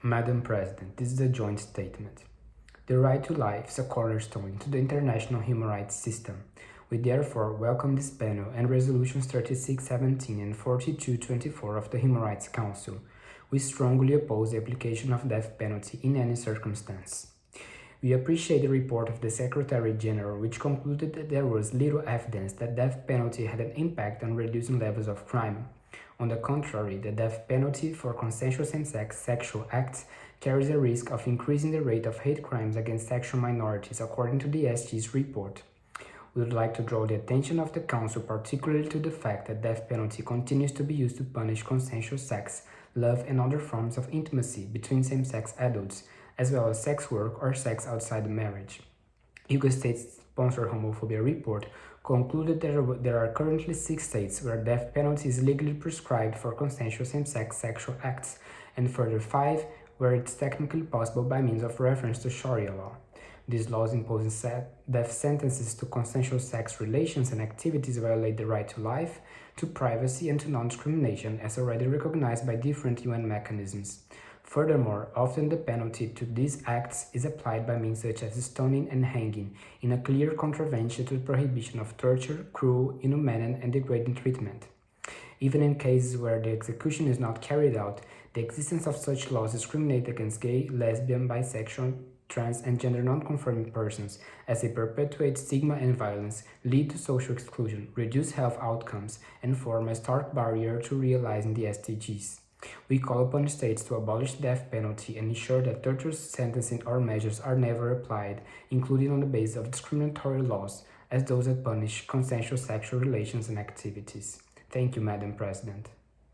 Madam President, this is a joint statement. The right to life is a cornerstone to the international human rights system. We therefore welcome this panel and resolutions 3617 and 4224 of the Human Rights Council. We strongly oppose the application of death penalty in any circumstance. We appreciate the report of the Secretary General, which concluded that there was little evidence that death penalty had an impact on reducing levels of crime. On the contrary, the death penalty for consensual same-sex sexual acts carries a risk of increasing the rate of hate crimes against sexual minorities, according to the SG's report. We would like to draw the attention of the Council particularly to the fact that death penalty continues to be used to punish consensual sex, love, and other forms of intimacy between same-sex adults, as well as sex work or sex outside marriage. Hugo States-sponsored homophobia report concluded that there are currently 6 states where death penalty is legally prescribed for consensual same-sex sexual acts, and further 5 where it's technically possible by means of reference to Sharia law. These laws imposing death sentences to consensual sex relations and activities violate the right to life, to privacy, and to non-discrimination, as already recognized by different UN mechanisms. Furthermore, often the penalty to these acts is applied by means such as stoning and hanging, in a clear contravention to the prohibition of torture, cruel, inhumane, and degrading treatment. Even in cases where the execution is not carried out, the existence of such laws discriminate against gay, lesbian, bisexual, trans, and gender non-conforming persons, as they perpetuate stigma and violence, lead to social exclusion, reduce health outcomes, and form a stark barrier to realizing the SDGs. We call upon states to abolish the death penalty and ensure that torture sentencing or measures are never applied, including on the basis of discriminatory laws, as those that punish consensual sexual relations and activities. Thank you, Madam President.